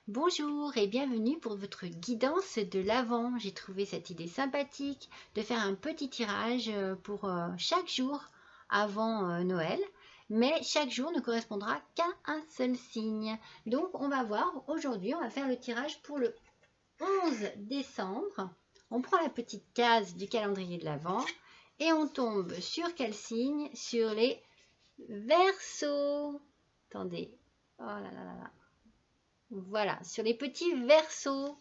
Bonjour et bienvenue pour votre guidance de l'Avent. J'ai trouvé cette idée sympathique de faire un petit tirage pour chaque jour avant Noël, mais chaque jour ne correspondra qu'à un seul signe. Donc on va voir, aujourd'hui on va faire le tirage pour le 11 décembre. On prend la petite case du calendrier de l'Avent et on tombe sur quel signe? Sur les Verseaux. Attendez, oh là là là là. Voilà, sur les petits Verseaux.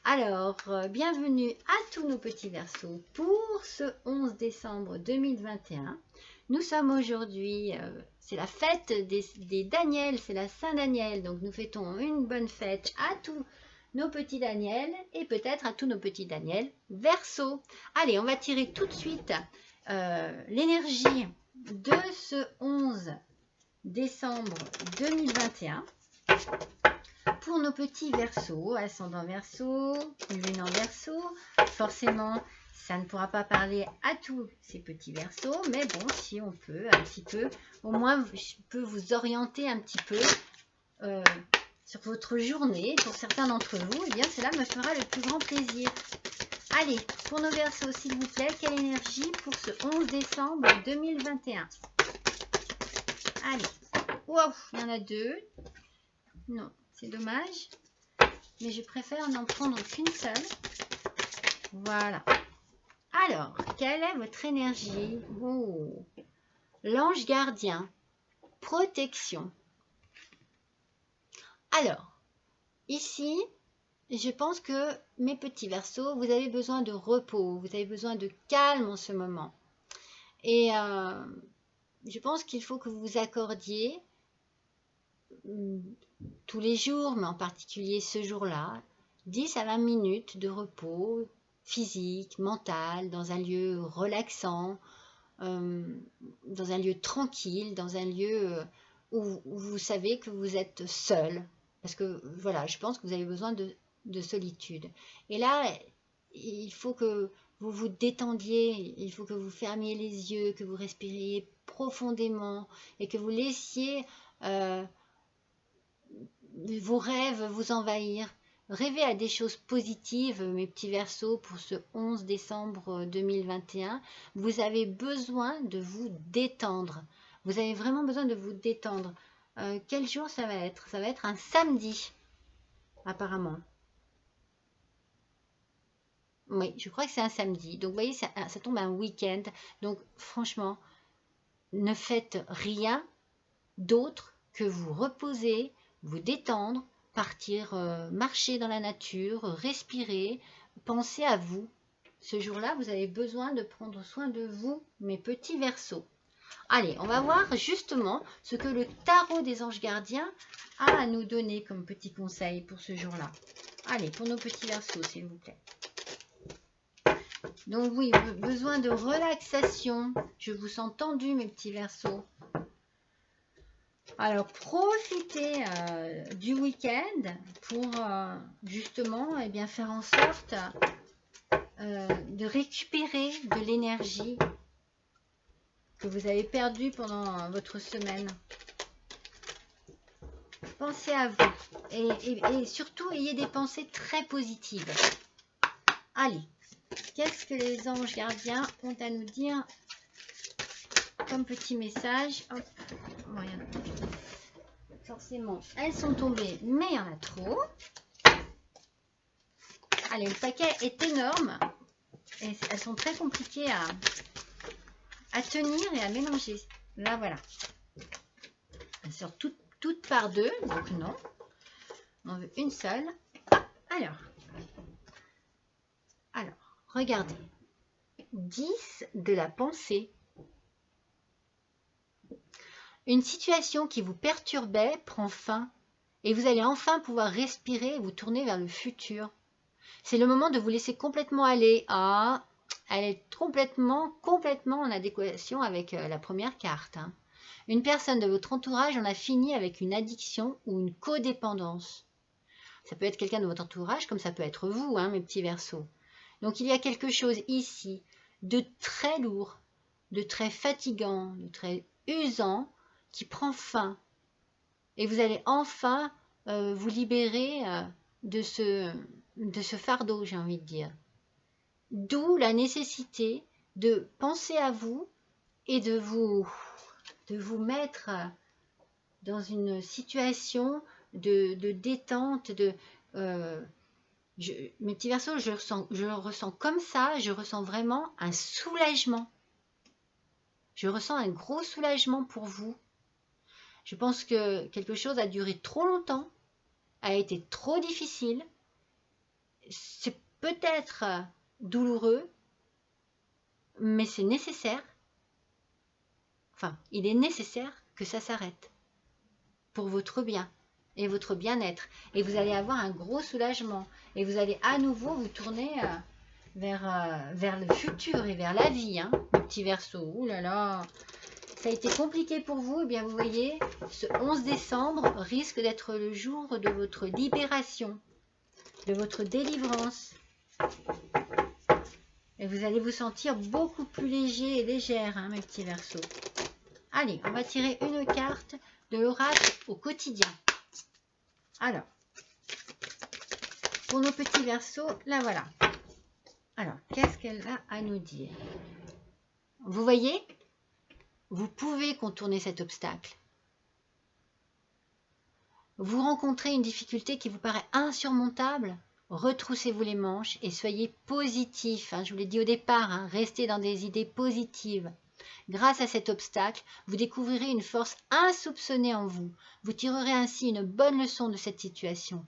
Alors, bienvenue à tous nos petits Verseaux pour ce 11 décembre 2021. Nous sommes aujourd'hui, c'est la fête des Daniel, c'est la Saint-Daniel. Donc, nous fêtons une bonne fête à tous nos petits Daniel et peut-être à tous nos petits Daniel Verseaux. Allez, on va tirer tout de suite l'énergie de ce 11 décembre 2021. Pour nos petits Verseaux, ascendant Verseau, lune en Verseau, forcément, ça ne pourra pas parler à tous ces petits Verseaux, mais bon, si on peut, un petit peu, au moins, je peux vous orienter un petit peu sur votre journée. Pour certains d'entre vous, eh bien, cela me fera le plus grand plaisir. Allez, pour nos Verseaux, s'il vous plaît, quelle énergie pour ce 11 décembre 2021? Allez, wow, il y en a deux. Non. C'est dommage, mais je préfère n'en prendre qu'une seule. Voilà. Alors, quelle est votre énergie? Oh, l'ange gardien, protection. Alors, ici, je pense que mes petits Verseaux, vous avez besoin de repos, vous avez besoin de calme en ce moment. Et je pense qu'il faut que vous vous accordiez tous les jours, mais en particulier ce jour-là, 10 à 20 minutes de repos physique, mental, dans un lieu relaxant, dans un lieu tranquille, dans un lieu où vous savez que vous êtes seul. Parce que voilà, je pense que vous avez besoin de solitude. Et là, il faut que vous vous détendiez, il faut que vous fermiez les yeux, que vous respiriez profondément et que vous laissiez vos rêves vous envahir. Rêvez à des choses positives, mes petits Verseaux, pour ce 11 décembre 2021. Vous avez besoin de vous détendre. Vous avez vraiment besoin de vous détendre. Quel jour ça va être? Ça va être un samedi, apparemment. Oui, je crois que c'est un samedi. Donc, vous voyez, ça tombe un week-end. Donc, franchement, ne faites rien d'autre que vous reposer, vous détendre, partir marcher dans la nature, respirer, penser à vous. Ce jour-là, vous avez besoin de prendre soin de vous, mes petits Verseaux. Allez, on va voir justement ce que le tarot des anges gardiens a à nous donner comme petit conseil pour ce jour-là. Allez, pour nos petits Verseaux, s'il vous plaît. Donc oui, besoin de relaxation. Je vous sens tendu, mes petits Verseaux. Alors, profitez du week-end pour justement faire en sorte de récupérer de l'énergie que vous avez perdue pendant votre semaine. Pensez à vous et surtout, ayez des pensées très positives. Allez, qu'est-ce que les anges gardiens ont à nous dire comme petit message? Hop, voilà. Forcément, elles sont tombées, mais il y en a trop. Allez, le paquet est énorme et elles sont très compliquées à tenir et à mélanger. Là, voilà. Elles sortent toutes par deux, donc non. On en veut une seule. Alors, regardez. 10 de la pensée. Une situation qui vous perturbait prend fin et vous allez enfin pouvoir respirer et vous tourner vers le futur. C'est le moment de vous laisser complètement aller. Ah, elle est complètement en adéquation avec la première carte. Hein. Une personne de votre entourage en a fini avec une addiction ou une codépendance. Ça peut être quelqu'un de votre entourage, comme ça peut être vous, hein, mes petits Verseaux. Donc il y a quelque chose ici de très lourd, de très fatigant, de très usant, qui prend fin. Et vous allez enfin vous libérer de ce fardeau, j'ai envie de dire. D'où la nécessité de penser à vous et de vous mettre dans une situation de détente, mes petits Verseaux, je le ressens comme ça, je ressens vraiment un soulagement. Je ressens un gros soulagement pour vous. Je pense que quelque chose a duré trop longtemps, a été trop difficile. C'est peut-être douloureux, mais c'est nécessaire. Enfin, il est nécessaire que ça s'arrête pour votre bien et votre bien-être. Et vous allez avoir un gros soulagement. Et vous allez à nouveau vous tourner vers le futur et vers la vie, hein, mes petits Verseaux. Ouh là là, ça a été compliqué pour vous. Eh bien, vous voyez, ce 11 décembre risque d'être le jour de votre libération, de votre délivrance. Et vous allez vous sentir beaucoup plus léger et légère, hein, mes petits Verseaux. Allez, on va tirer une carte de l'oracle au quotidien. Alors, pour nos petits Verseaux, la voilà. Alors, qu'est-ce qu'elle a à nous dire? Vous voyez, vous pouvez contourner cet obstacle. Vous rencontrez une difficulté qui vous paraît insurmontable, retroussez-vous les manches et soyez positif. Hein, je vous l'ai dit au départ, hein, restez dans des idées positives. Grâce à cet obstacle, vous découvrirez une force insoupçonnée en vous. Vous tirerez ainsi une bonne leçon de cette situation.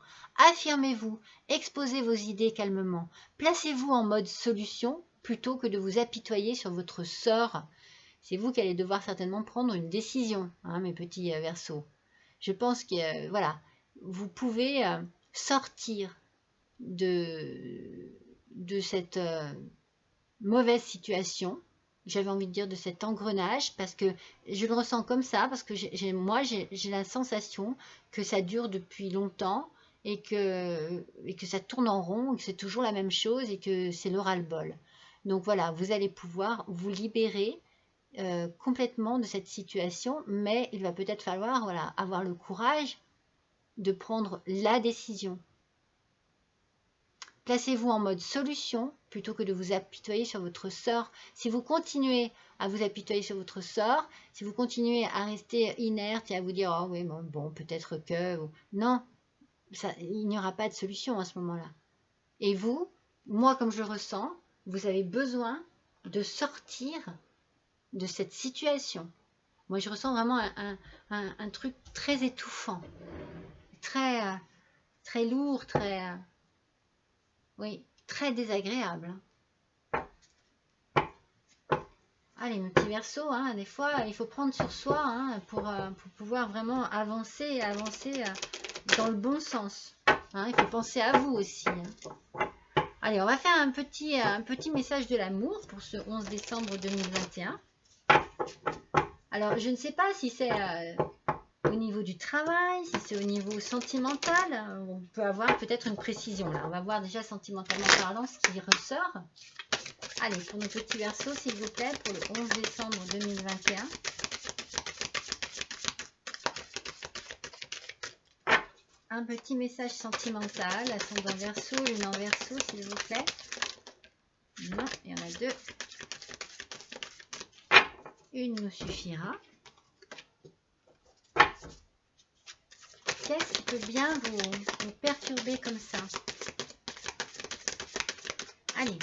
Affirmez-vous, exposez vos idées calmement. Placez-vous en mode solution plutôt que de vous apitoyer sur votre sort. C'est vous qui allez devoir certainement prendre une décision, hein, mes petits Verseaux. Je pense que voilà, vous pouvez sortir de cette mauvaise situation. J'avais envie de dire de cet engrenage, parce que je le ressens comme ça, parce que moi j'ai la sensation que ça dure depuis longtemps et que ça tourne en rond, et que c'est toujours la même chose et que c'est le ras-le-bol. Donc voilà, vous allez pouvoir vous libérer complètement de cette situation, mais il va peut-être falloir avoir le courage de prendre la décision. Placez-vous en mode solution plutôt que de vous apitoyer sur votre sort. Si vous continuez à vous apitoyer sur votre sort, si vous continuez à rester inerte et à vous dire « Oh oui, bon, peut-être que… » Non, il n'y aura pas de solution à ce moment-là. Et vous, moi comme je ressens, vous avez besoin de sortir de cette situation. Moi, je ressens vraiment un truc très étouffant, très lourd, oui, très désagréable. Allez, mes petits Verseaux, hein, des fois, il faut prendre sur soi hein, pour pouvoir vraiment avancer dans le bon sens. Hein, il faut penser à vous aussi. Hein. Allez, on va faire un petit message de l'amour pour ce 11 décembre 2021. Alors, je ne sais pas si c'est au niveau du travail, si c'est au niveau sentimental. On peut avoir peut-être une précision là. On va voir déjà sentimentalement parlant ce qui ressort. Allez, pour nos petits Verseaux, s'il vous plaît, pour le 11 décembre 2021. Un petit message sentimental, ascendant Verseau, lune en Verseau, s'il vous plaît. Non, il y en a deux. Une nous suffira. Qu'est-ce qui peut bien vous perturber comme ça? Allez.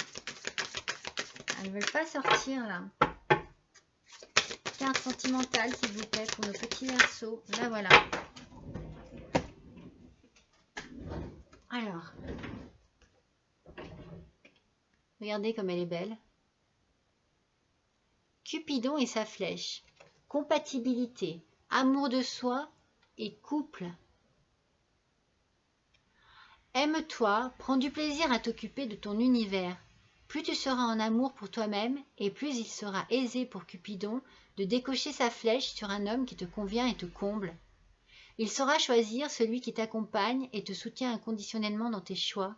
Elles ne veulent pas sortir là. Carte sentimentale, s'il vous plaît, pour nos petits Verseaux. Là, voilà. Alors. Regardez comme elle est belle. Cupidon et sa flèche. Compatibilité, amour de soi et couple. Aime-toi, prends du plaisir à t'occuper de ton univers. Plus tu seras en amour pour toi-même et plus il sera aisé pour Cupidon de décocher sa flèche sur un homme qui te convient et te comble. Il saura choisir celui qui t'accompagne et te soutient inconditionnellement dans tes choix.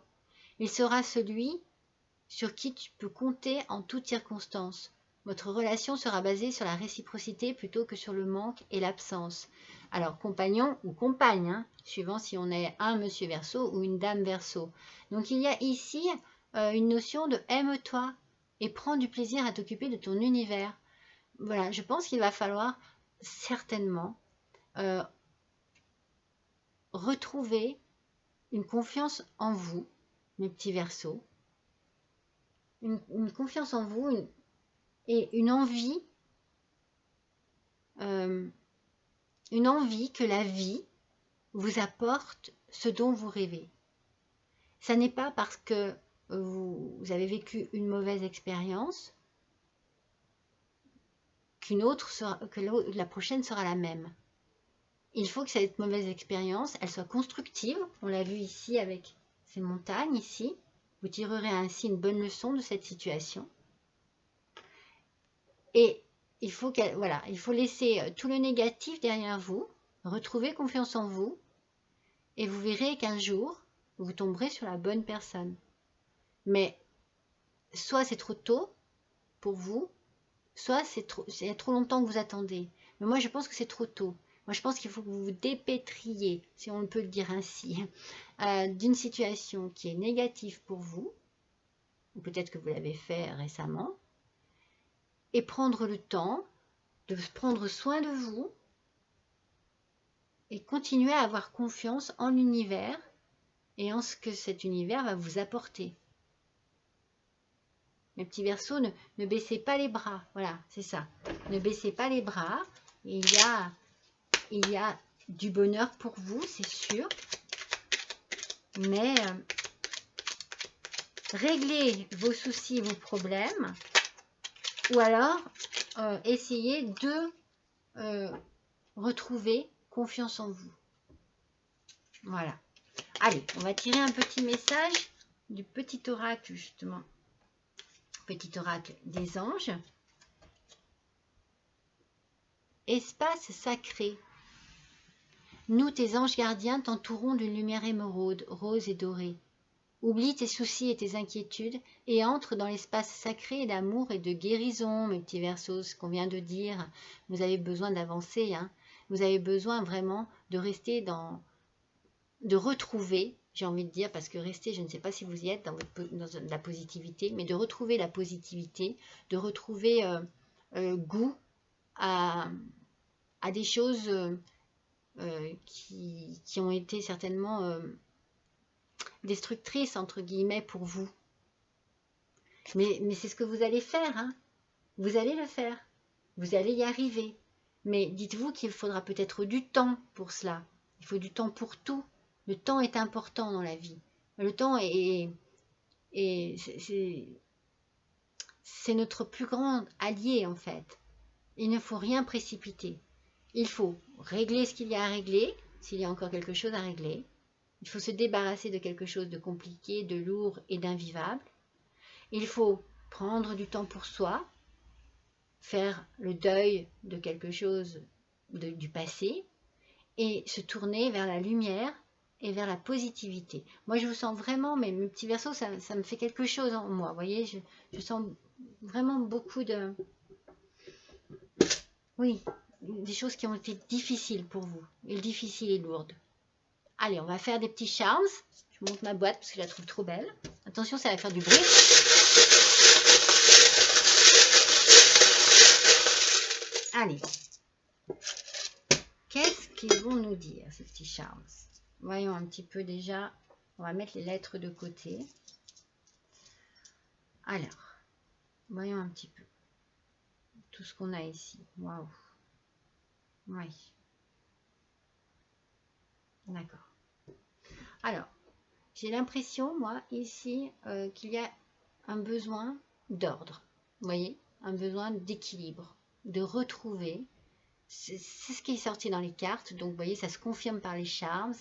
Il sera celui sur qui tu peux compter en toutes circonstances. Votre relation sera basée sur la réciprocité plutôt que sur le manque et l'absence. Alors, compagnon ou compagne, hein, suivant si on est un monsieur Verseau ou une dame Verseau. Donc, il y a ici une notion de aime-toi et prends du plaisir à t'occuper de ton univers. Voilà, je pense qu'il va falloir certainement retrouver une confiance en vous, mes petits Verseaux, une confiance en vous et une envie que la vie vous apporte ce dont vous rêvez. Ça n'est pas parce que vous avez vécu une mauvaise expérience que la prochaine sera la même. Il faut que cette mauvaise expérience, elle soit constructive. On l'a vu ici avec ces montagnes ici. Vous tirerez ainsi une bonne leçon de cette situation. Et il faut laisser tout le négatif derrière vous, retrouver confiance en vous, et vous verrez qu'un jour, vous tomberez sur la bonne personne. Mais soit c'est trop tôt pour vous, soit c'est trop longtemps que vous attendez. Mais moi, je pense que c'est trop tôt. Moi, je pense qu'il faut que vous vous dépêtriez, si on peut le dire ainsi, d'une situation qui est négative pour vous, ou peut-être que vous l'avez fait récemment, et prendre le temps de prendre soin de vous et continuer à avoir confiance en l'univers et en ce que cet univers va vous apporter. Mes petits Verseaux, ne baissez pas les bras. Voilà, c'est ça. Ne baissez pas les bras. Il y a du bonheur pour vous, c'est sûr. Mais réglez vos soucis, vos problèmes. Ou alors, essayez de retrouver confiance en vous. Voilà. Allez, on va tirer un petit message du petit oracle, justement. Petit oracle des anges. Espace sacré. Nous, tes anges gardiens, t'entourons d'une lumière émeraude, rose et dorée. Oublie tes soucis et tes inquiétudes et entre dans l'espace sacré d'amour et de guérison, mes petits Verseaux, ce qu'on vient de dire. Vous avez besoin d'avancer, hein. Vous avez besoin vraiment de rester de retrouver, j'ai envie de dire, parce que rester, je ne sais pas si vous y êtes dans la positivité, mais de retrouver la positivité, de retrouver goût à des choses qui ont été certainement destructrices, entre guillemets, pour vous. Mais c'est ce que vous allez faire, hein. Vous allez le faire. Vous allez y arriver. Mais dites-vous qu'il faudra peut-être du temps pour cela. Il faut du temps pour tout. Le temps est important dans la vie. Le temps c'est notre plus grand allié, en fait. Il ne faut rien précipiter. Il faut régler ce qu'il y a à régler, s'il y a encore quelque chose à régler. Il faut se débarrasser de quelque chose de compliqué, de lourd et d'invivable. Il faut prendre du temps pour soi, faire le deuil de quelque chose du passé et se tourner vers la lumière et vers la positivité. Moi, je vous sens vraiment, mais mes petits Verseaux, ça me fait quelque chose en moi. Vous voyez, je sens vraiment beaucoup de... Oui, des choses qui ont été difficiles pour vous, et difficiles et lourdes. Allez, on va faire des petits charms. Je monte ma boîte parce que je la trouve trop belle. Attention, ça va faire du bruit. Allez. Qu'est-ce qu'ils vont nous dire, ces petits charms? Voyons un petit peu déjà. On va mettre les lettres de côté. Alors, voyons un petit peu tout ce qu'on a ici. Waouh. Oui. D'accord. Alors, j'ai l'impression, moi, ici, qu'il y a un besoin d'ordre. Vous voyez? Un besoin d'équilibre, de retrouver. C'est ce qui est sorti dans les cartes. Donc, vous voyez, ça se confirme par les charms.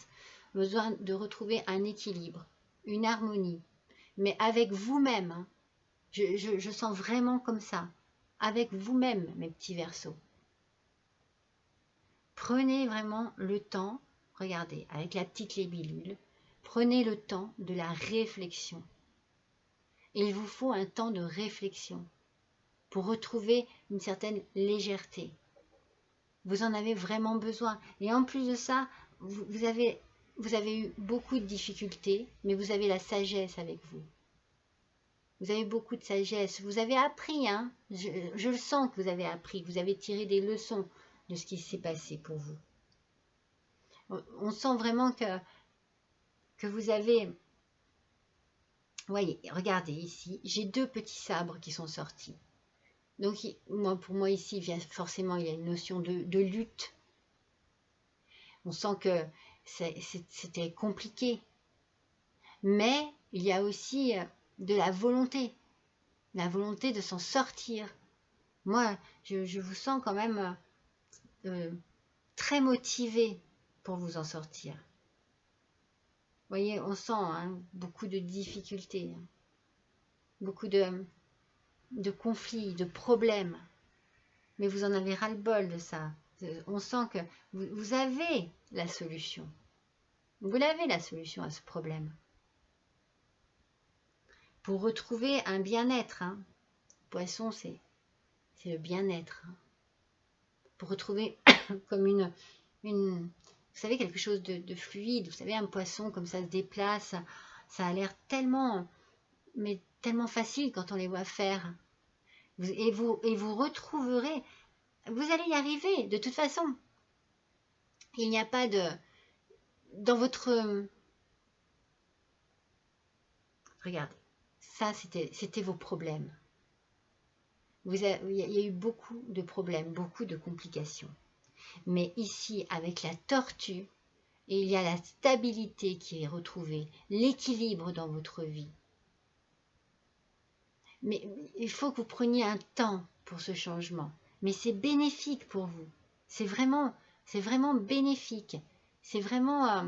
Besoin de retrouver un équilibre, une harmonie. Mais avec vous-même, hein. Je sens vraiment comme ça. Avec vous-même, mes petits Verseaux. Prenez vraiment le temps, regardez, avec la petite libellule, prenez le temps de la réflexion. Il vous faut un temps de réflexion. pour retrouver une certaine légèreté. Vous en avez vraiment besoin. Et en plus de ça, vous avez eu beaucoup de difficultés, mais vous avez la sagesse avec vous. Vous avez beaucoup de sagesse. Vous avez appris, hein. Je le sens que vous avez appris, que vous avez tiré des leçons de ce qui s'est passé pour vous. On sent vraiment que vous avez... Voyez, regardez ici, j'ai 2 petits sabres qui sont sortis. Donc, pour moi ici, forcément, il y a une notion de lutte. On sent que c'était compliqué. Mais il y a aussi de la volonté de s'en sortir. Moi, je vous sens quand même très motivé pour vous en sortir. Vous voyez, on sent hein, beaucoup de difficultés, hein, beaucoup de conflits, de problèmes. Mais vous en avez ras-le-bol de ça. On sent que vous avez la solution. Vous l'avez la solution à ce problème. Pour retrouver un bien-être, hein. Poisson, c'est le bien-être. Hein. Pour retrouver comme vous savez, quelque chose de fluide. Vous savez, un poisson, comme ça se déplace, ça a l'air tellement facile quand on les voit faire. Et vous retrouverez, vous allez y arriver, de toute façon. Il n'y a pas de... Dans votre... Regardez, ça c'était vos problèmes. Il y a eu beaucoup de problèmes, beaucoup de complications. Mais ici, avec la tortue, il y a la stabilité qui est retrouvée, l'équilibre dans votre vie. Mais il faut que vous preniez un temps pour ce changement. Mais c'est bénéfique pour vous. C'est vraiment bénéfique. C'est vraiment...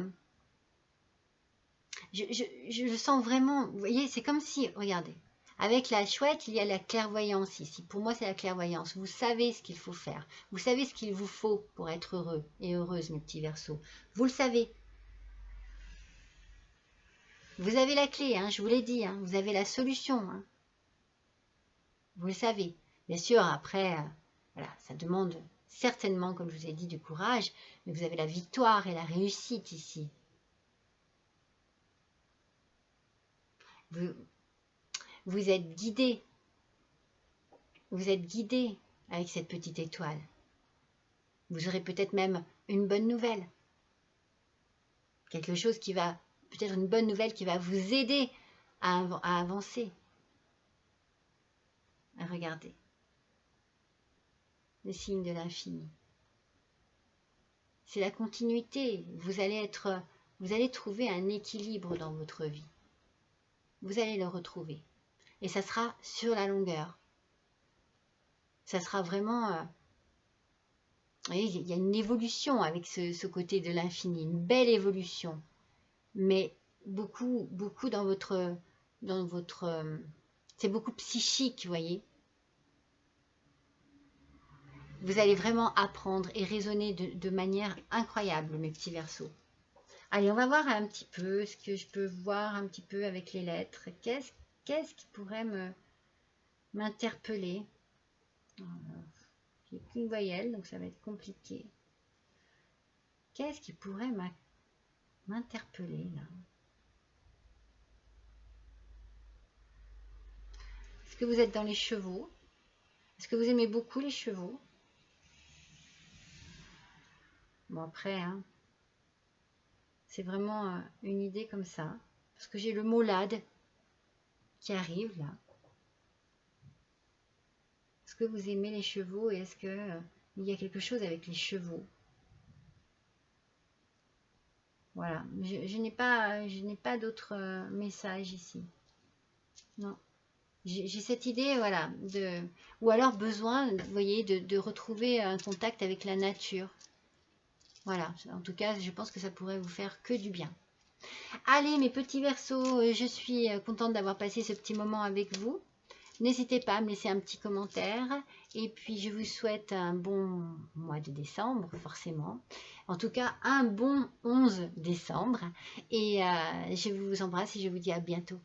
je le sens vraiment... Vous voyez, c'est comme si... Regardez. Avec la chouette, il y a la clairvoyance ici. Pour moi, c'est la clairvoyance. Vous savez ce qu'il faut faire. Vous savez ce qu'il vous faut pour être heureux et heureuse, mes petits Verseaux. Vous le savez. Vous avez la clé, hein, je vous l'ai dit. Hein, vous avez la solution. Hein. Vous le savez. Bien sûr, après, voilà, ça demande certainement, comme je vous ai dit, du courage. Mais vous avez la victoire et la réussite ici. Vous êtes guidé. Vous êtes guidé avec cette petite étoile. Vous aurez peut-être même une bonne nouvelle. Quelque chose qui va, peut-être une bonne nouvelle qui va vous aider à avancer. Regardez. Le signe de l'infini. C'est la continuité. Vous allez trouver un équilibre dans votre vie. Vous allez le retrouver. Et ça sera sur la longueur. Ça sera vraiment... vous voyez, il y a une évolution avec ce côté de l'infini, une belle évolution. Mais beaucoup dans votre... c'est beaucoup psychique, vous voyez. Vous allez vraiment apprendre et raisonner de manière incroyable, mes petits Verseaux. Allez, on va voir un petit peu ce que je peux voir un petit peu avec les lettres. Qu'est-ce qui pourrait m'interpeller? J'ai qu'une voyelle, donc ça va être compliqué. Qu'est-ce qui pourrait m'interpeller là? Est-ce que vous êtes dans les chevaux? Est-ce que vous aimez beaucoup les chevaux? Bon, après, hein, c'est vraiment une idée comme ça. Parce que j'ai le mot lad qui arrive là. Est-ce que vous aimez les chevaux et est-ce qu'il y a quelque chose avec les chevaux? Voilà, je n'ai pas d'autres messages ici. Non. J'ai cette idée, voilà, ou alors besoin, vous voyez, de retrouver un contact avec la nature. Voilà, en tout cas, je pense que ça pourrait vous faire que du bien. Allez, mes petits Verseaux, je suis contente d'avoir passé ce petit moment avec vous. N'hésitez pas à me laisser un petit commentaire. Et puis, je vous souhaite un bon mois de décembre, forcément. En tout cas, un bon 11 décembre. Et je vous embrasse et je vous dis à bientôt.